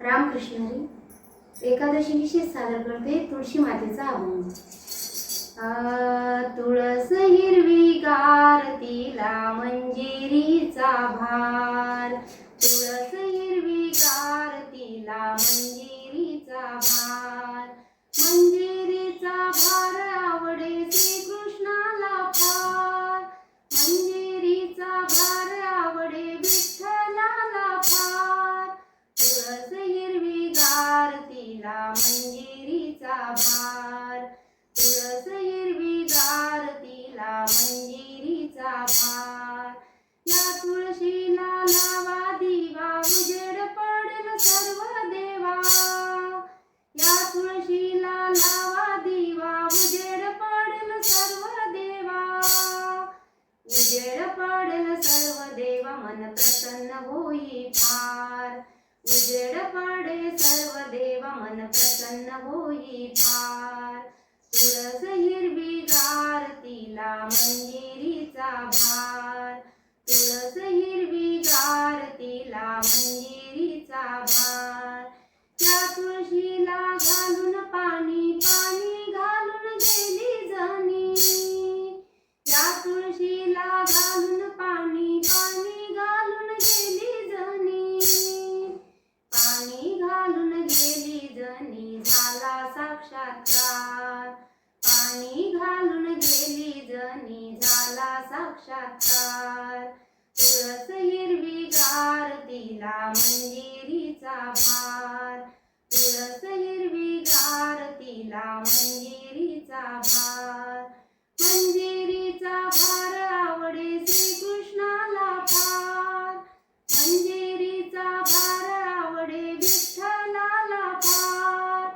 रामकृष्ण हरी। एकादशी विशेष सादर करते तुळशी मातेचा अभंग। तुळस हिरवीगार तिला मंजिरीचा भार, तुळस हिरवीगार तिला मंजिरीचा भार, मंजिरीचा भार आवडे श्रीकृष्णाला फार, मंजिरीचा भार आवडे विठ्ठलाला फार, तुळस हिरवीगार तिला मंजिरीचा भार, तुळस हिरवीगार तिला मंजिरीचा भार, या तुळशीला लावा दिवा उजेड पडेल सर्व देवा, या तुळशीला लावा दिवा उजेड पडेल सर्व देवा, उजेड पडेल सर्व देवा मन प्रसन्न होई फार, उजेड पडे सर्व देवा मन प्रसन्न होई फार, तुळस हिरवीगार तिला मंजिरीचा भार, तुळस हिरवीगार तिला मंजिरीचा भार, या तुळशीला घालून पाणी पाणी घालून गेली जणी, या तुळशीला घालून पाणी पाणी घालून गेली जणी, पाणी घालून गेली जणी झाला साक्षात्कार, पाणी घालून गेली जणी झाला साक्षात्कार, तुळस हिरवीगार तिला मंजिरीचा भार, तुळस हिरवीगार तिला मंजिरीचा भार, मंजिरीचा भार आवडे श्रीकृष्णाला फार, मंजिरीचा भार आवडे विठ्ठलाला फार,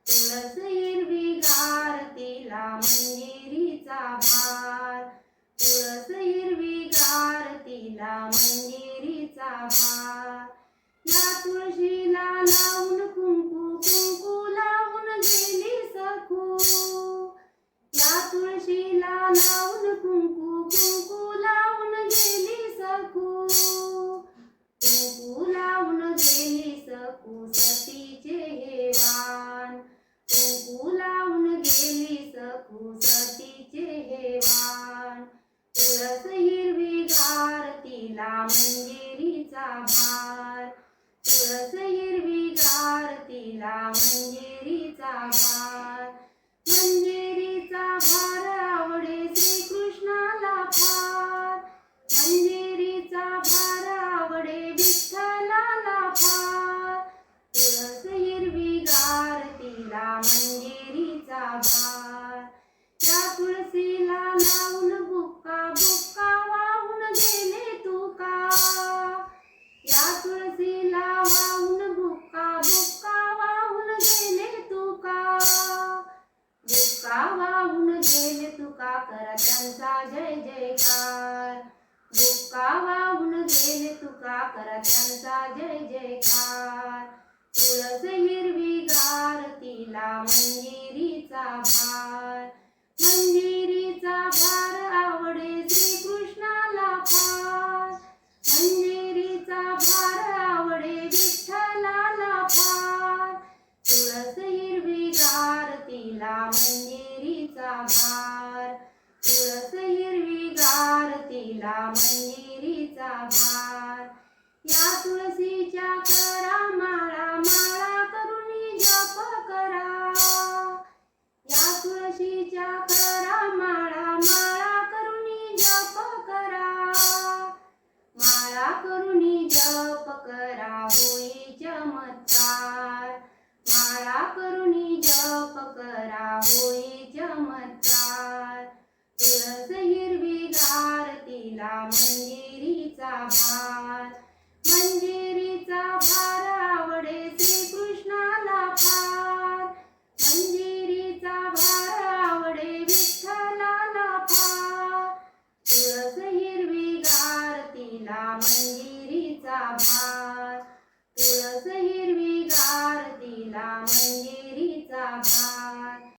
तुळस हिरवीगार तिला मंजिरीचा भार, तुळस हिरवीगार तिला मंजिरीचा भार, या तुळशीला लावून कुंकू कुंकू लावून गेली सखू, या तुळशीला लावून कुंकू कुंकू लावून गेली सखू, कुंकू लावून गेली सखू सतीचे हे वाण, कुंकू लावून गेली सखू सतीचे हे वाण, तुळस हिरवीगार तिला मंजिरीचा भार, तुळस हिरवीगार तिला मंजिरीचा भार, मंजिरीचा भार आवडे श्रीकृष्णाला फार, मंजिरीचा भार आवडे विठ्ठलाला फार, तुळस हिरवीगार तिला मंजिरीचा भार, या तुळशीला लावून बुक्का बुक्का वाहून गेले तुका, या तुळशीला वाहून बुक्का बुक्का वाहून गेले तुका, बुक्का वाहून गेले तुका करा त्यांचा जय जयकार, बुक्का वाहून गेले तुका करा त्यांचा जय जयकार, तुळस हिरवीगार तिला मंजिरीचा भार, मंजिरीचा भार आवडे श्रीकृष्णाला फार, मंजिरीचा भार आवडे विठ्ठलाला फार, तुळस हिरवीगार तिला मंजिरीचा भार, तुळस हिरवीगार तिला मंजिरीचा भार, या तुळशीच्या करा माळा माळा करून जप करा, या तुळशीच्या करा माळा माळा करून जप करा, माळा करून जप करा होई चमत्कार, माळा करून जप करा होई चमत्कार, तुळस हिरवीगार तिला मंजिरीचा भार, मंजिरीचा भार आवडे श्रीकृष्णाला फार, मंजिरीचा भार आवडे विठ्ठलाला फार, तुळस हिरवीगार तिला मंजिरीचा भार, तुळस हिरवीगार तिला मंजिरीचा भार.